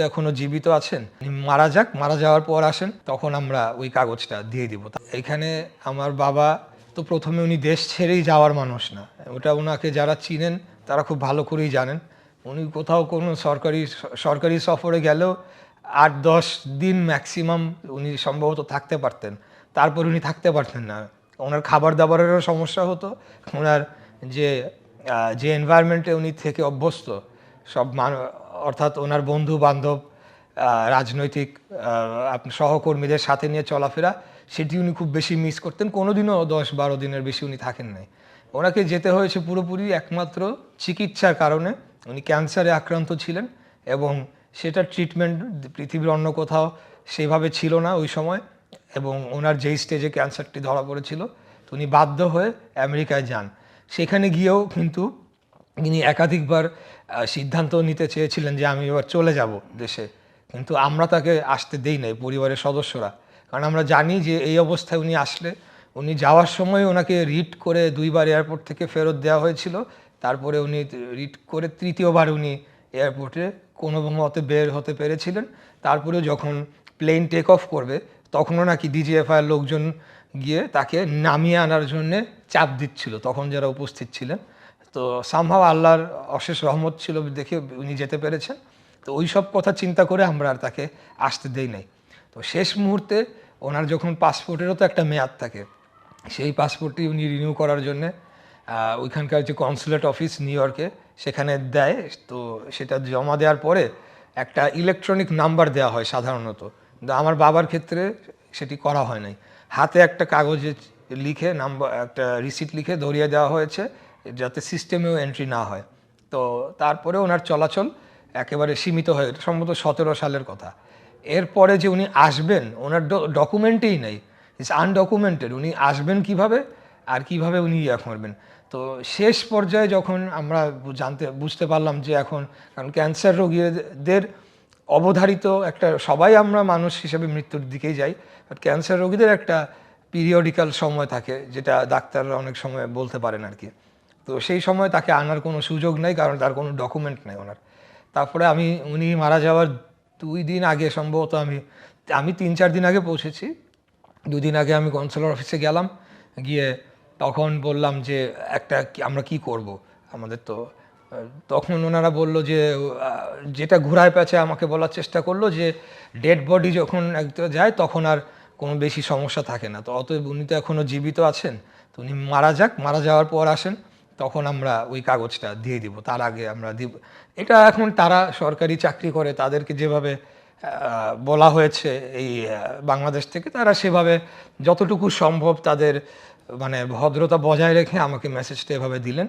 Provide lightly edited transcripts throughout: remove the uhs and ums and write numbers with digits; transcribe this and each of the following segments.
এখনো জীবিত আছেন, মারা যাক, মারা যাওয়ার পর আসেন, তখন আমরা ওই কাগজটা দিয়ে দিব। এখানে আমার বাবা তো প্রথমে উনি দেশ ছেড়েই যাওয়ার মানুষ না, ওটা ওনাকে যারা চিনেন তারা খুব ভালো করেই জানেন। উনি কোথাও কোনো সরকারি সফরে গেলেও 8-10 দিন ম্যাক্সিমাম উনি সম্ভবত থাকতে পারতেন, তারপর উনি থাকতে পারতেন না। ওনার খাবার দাবারেরও সমস্যা হতো, ওনার যে যে এনভায়রনমেন্টে উনি থেকে অভ্যস্ত সব অর্থাৎ ওনার বন্ধু বান্ধব, রাজনৈতিক সহকর্মীদের সাথে নিয়ে চলাফেরা, সেটি উনি খুব বেশি মিস করতেন। কোনোদিনও 10-12 দিনের বেশি উনি থাকেন নাই। ওনাকে যেতে হয়েছে পুরোপুরি একমাত্র চিকিৎসার কারণে। উনি ক্যান্সারে আক্রান্ত ছিলেন এবং সেটার ট্রিটমেন্ট পৃথিবীর অন্য কোথাও সেভাবে ছিল না ওই সময়, এবং ওনার যেই স্টেজে ক্যান্সারটি ধরা পড়েছিল, তো উনি বাধ্য হয়ে আমেরিকায় যান। সেখানে গিয়েও কিন্তু তিনি একাধিকবার সিদ্ধান্ত নিতে চেয়েছিলেন যে আমি এবার চলে যাব দেশে, কিন্তু আমরা তাকে আসতে দেই নাই, পরিবারের সদস্যরা। কারণ আমরা জানি যে এই অবস্থায় উনি আসলে, উনি যাওয়ার সময় ওনাকে রিট করে 2বার এয়ারপোর্ট থেকে ফেরত দেওয়া হয়েছিল। তারপরে উনি রিট করে 3য় বার উনি এয়ারপোর্টে কোনো মতে বের হতে পেরেছিলেন। তারপরেও যখন প্লেন টেক অফ করবে, তখনও নাকি ডিজিএফআইয়ের লোকজন গিয়ে তাকে নামিয়ে আনার জন্যে চাপ দিচ্ছিল, তখন যারা উপস্থিত ছিলেন। তো সামহাও আল্লাহর অশেষ রহমত ছিল দেখে উনি যেতে পেরেছেন। তো ওই সব কথা চিন্তা করে আমরা আর তাকে আসতে দেই নাই। তো শেষ মুহূর্তে ওনার যখন পাসপোর্টেরও তো একটা মেয়াদ থাকে, সেই পাসপোর্টটি উনি রিনিউ করার জন্যে ওইখানকার যে কনসুলেট অফিস নিউ ইয়র্কে, সেখানে দেয়। তো সেটা জমা দেওয়ার পরে একটা ইলেকট্রনিক নাম্বার দেওয়া হয় সাধারণত, কিন্তু আমার বাবার ক্ষেত্রে সেটি করা হয় নাই। হাতে একটা কাগজে লিখে নাম্বার, একটা রিসিট লিখে ধরিয়ে দেওয়া হয়েছে যাতে সিস্টেমেও এন্ট্রি না হয়। তো তারপরে ওনার চলাচল একেবারে সীমিত হয়ে, সম্ভবত 17 সালের কথা। এরপরে যে উনি আসবেন, ওনার ডকুমেন্টেই নেই, ইটস আনডকুমেন্টেড। উনি আসবেন কিভাবে আর কিভাবে উনি করবেন। তো শেষ পর্যায়ে যখন আমরা বুঝতে পারলাম যে এখন, কারণ ক্যান্সার রোগীদের অবধারিত একটা, সবাই আমরা মানুষ হিসেবে মৃত্যুর দিকেই যাই, বাট ক্যান্সার রোগীদের একটা পিরিয়ডিক্যাল সময় থাকে যেটা ডাক্তাররা অনেক সময় বলতে পারেন আর কি। তো সেই সময় তাকে আনার কোনো সুযোগ নেই, কারণ তার কোনো ডকুমেন্ট নেই ওনার। তারপরে উনি মারা যাওয়ার 2 দিন আগে সম্ভবত আমি 3-4 দিন আগে পৌঁছেছি। 2 দিন আগে আমি কনসুলার অফিসে গেলাম, গিয়ে তখন বললাম যে আমরা কি করব আমাদের তো। তখন ওনারা বলল যে যেটা ঘুরায় পেঁচে আমাকে বলার চেষ্টা করলো যে ডেড বডি যখন একটা যায় তখন আর কোনো বেশি সমস্যা থাকে না, তো অতএব উনি তো এখনও জীবিত আছেন, তো উনি মারা যাক, মারা যাওয়ার পর আসেন, তখন আমরা ওই কাগজটা দিয়ে দিব, তার আগে আমরা দিব। এটা এখন তারা সরকারি চাকরি করে, তাদেরকে যেভাবে বলা হয়েছে এই বাংলাদেশ থেকে, তারা সেভাবে যতটুকু সম্ভব তাদের মানে ভদ্রতা বজায় রেখে আমাকে মেসেজটা এভাবে দিলেন।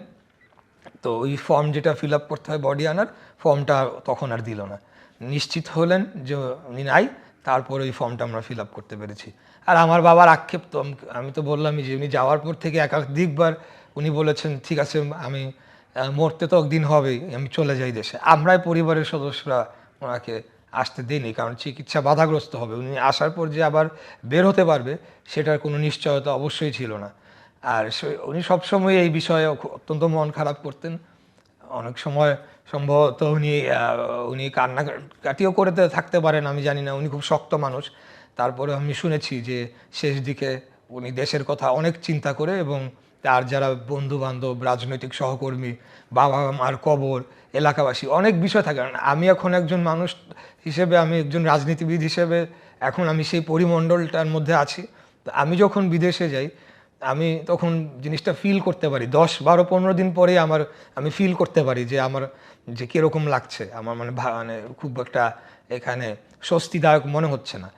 তো ওই ফর্ম যেটা ফিল আপ করতে হয় বডি আনার, ফর্মটা তখন আর দিল না। নিশ্চিত হলেন যে উনি নাই, তারপর ওই ফর্মটা আমরা ফিল আপ করতে পেরেছি। আর আমার বাবার আক্ষেপ তো, আমি তো বললামই যে উনি যাওয়ার পর থেকে একাধিকবার উনি বলেছেন ঠিক আছে আমি মরতে তো একদিন হবেই, আমি চলে যাই দেশে। আমরাই পরিবারের সদস্যরা ওনাকে আসতে দিইনি, কারণ চিকিৎসা বাধাগ্রস্ত হবে। উনি আসার পর যে আবার বের হতে পারবে সেটার কোনো নিশ্চয়তা অবশ্যই ছিল না। আর উনি সবসময় এই বিষয়ে অত্যন্ত মন খারাপ করতেন। অনেক সময় সম্ভবত উনি কান্নাকাটিও করে থাকতে পারেন, আমি জানি না। উনি খুব শক্ত মানুষ, তারপরে আমি শুনেছি যে শেষ দিকে উনি দেশের কথা অনেক চিন্তা করে, এবং তার যারা বন্ধু বান্ধব, রাজনৈতিক সহকর্মী, বাবা মার কবর, এলাকাবাসী, অনেক বিষয় থাকে। আমি এখন একজন মানুষ হিসেবে, আমি একজন রাজনীতিবিদ হিসেবে এখন আমি সেই পরিমণ্ডলটার মধ্যে আছি। আমি যখন বিদেশে যাই, আমি তখন জিনিসটা ফিল করতে পারি। 10-12-15 দিন পরে আমি ফিল করতে পারি যে আমার যে কীরকম লাগছে, আমার মানে খুব একটা এখানে স্বস্তিদায়ক মনে হচ্ছে না।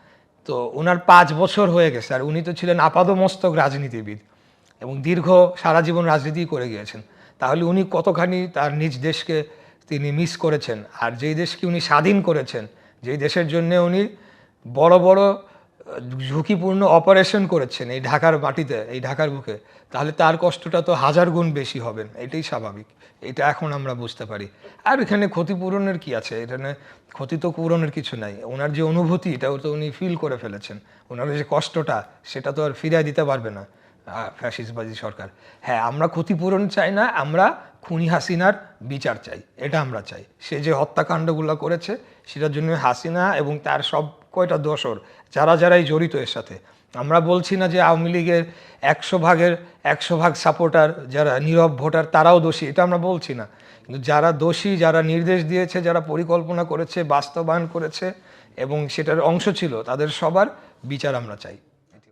তো ওনার 5 বছর হয়ে গেছে, আর উনি তো ছিলেন আপাদমস্তক রাজনীতিবিদ এবং সারা জীবন রাজনীতি করে গিয়েছেন। তাহলে উনি কতখানি তার নিজ দেশকে তিনি মিস করেছেন, আর যেই দেশকে উনি স্বাধীন করেছেন, যেই দেশের জন্য উনি বড় বড় ঝুঁকিপূর্ণ অপারেশন করেছেন এই ঢাকার মাটিতে, এই ঢাকার বুকে, তাহলে তার কষ্টটা তো 1000 গুণ বেশি হবেন, এটাই স্বাভাবিক। এটা এখন আমরা বুঝতে পারি। আর এখানে ক্ষতিপূরণের কি আছে, এখানে ক্ষতি তো পূরণের কিছু নাই। ওনার যে অনুভূতি, এটাও তো উনি ফিল করে ফেলেছেন। ওনার যে কষ্টটা, সেটা তো আর ফিরিয়ে দিতে পারবে না ফ্যাসিস্টবাদী সরকার। হ্যাঁ, আমরা ক্ষতিপূরণ চাই না, আমরা খুনি হাসিনার বিচার চাই, এটা আমরা চাই। সে যে হত্যাকাণ্ডগুলো করেছে সেটার জন্য হাসিনা এবং তার সব কয়টা দোসর যারাই জড়িত এর সাথে, আমরা বলছি না যে আওয়ামী লীগের 100% সাপোর্টার যারা নীরব ভোটার তারাও দোষী, এটা আমরা বলছি না। কিন্তু যারা দোষী, যারা নির্দেশ দিয়েছে, যারা পরিকল্পনা করেছে, বাস্তবায়ন করেছে এবং সেটার অংশ ছিল, তাদের সবার বিচার আমরা চাই।